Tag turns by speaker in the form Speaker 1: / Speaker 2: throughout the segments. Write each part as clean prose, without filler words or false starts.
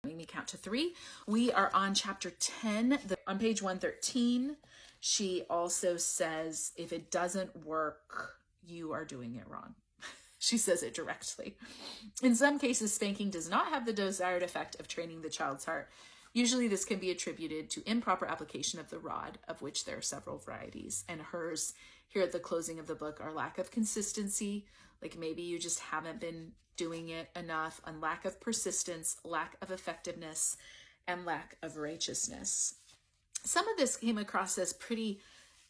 Speaker 1: Make me count to 3. We are on chapter 10, on page 113. She also says, if it doesn't work, you are doing it wrong. She says it directly. In some cases, spanking does not have the desired effect of training the child's heart. Usually this can be attributed to improper application of the rod, of which there are several varieties. And hers, here at the closing of the book, are lack of consistency, like maybe you just haven't been doing it enough, and lack of persistence, lack of effectiveness, and lack of righteousness. Some of this came across as pretty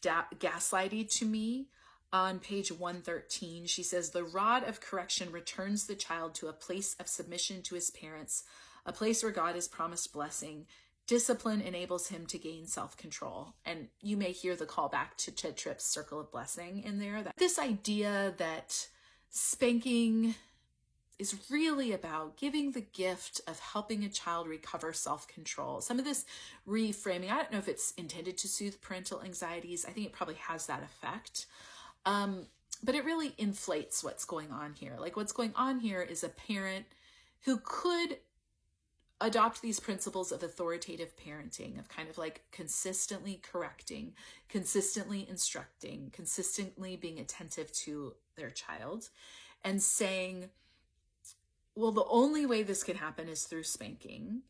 Speaker 1: gaslighty to me. On page 113, she says, the rod of correction returns the child to a place of submission to his parents, a place where God has promised blessing. Discipline enables him to gain self-control. And you may hear the call back to Ted Tripp's circle of blessing in there. This idea that spanking is really about giving the gift of helping a child recover self-control. Some of this reframing, I don't know if it's intended to soothe parental anxieties. I think it probably has that effect. But it really inflates what's going on here. Like what's going on here is a parent who could adopt these principles of authoritative parenting, of kind of like consistently correcting, consistently instructing, consistently being attentive to their child, and saying, well, the only way this can happen is through spanking.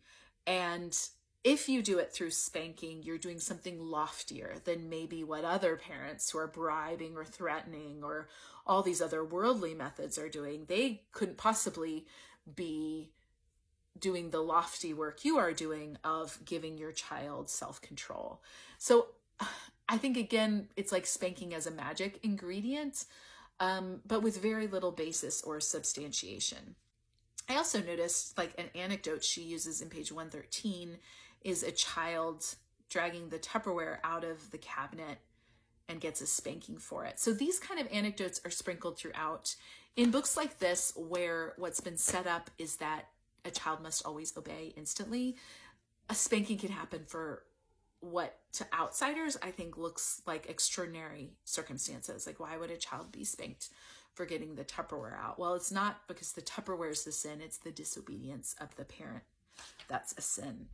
Speaker 1: And if you do it through spanking, you're doing something loftier than maybe what other parents who are bribing or threatening or all these other worldly methods are doing. They couldn't possibly be doing the lofty work you are doing of giving your child self-control. So I think, again, it's like spanking as a magic ingredient, but with very little basis or substantiation. I also noticed, like, an anecdote she uses in page 113 is a child dragging the Tupperware out of the cabinet and gets a spanking for it. So these kind of anecdotes are sprinkled throughout. In books like this, where what's been set up is that a child must always obey instantly, a spanking can happen for what to outsiders I think looks like extraordinary circumstances. Like, why would a child be spanked for getting the Tupperware out? Well, it's not because the Tupperware is the sin, it's the disobedience of the parent that's a sin.